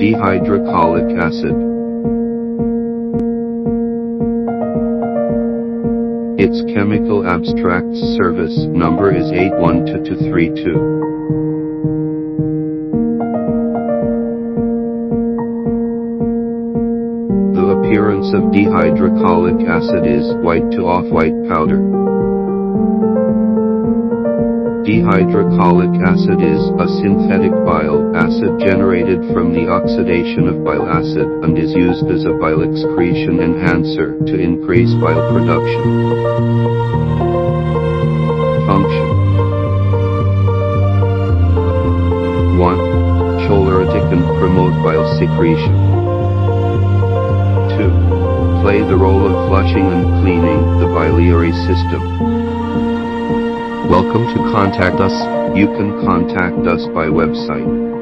Dehydrocholic acid. Its chemical abstract service number is 8122232. The appearance of dehydrocholic acid is white to off-white powder. Dehydrocholic acid is a synthetic bile acid generated from the oxidation of bile acid and is used as a bile excretion enhancer to increase bile production. Function 1. Choleretic and promote bile secretion. 2. Play the role of flushing and cleaning the biliary system. Welcome to contact us. You can contact us by website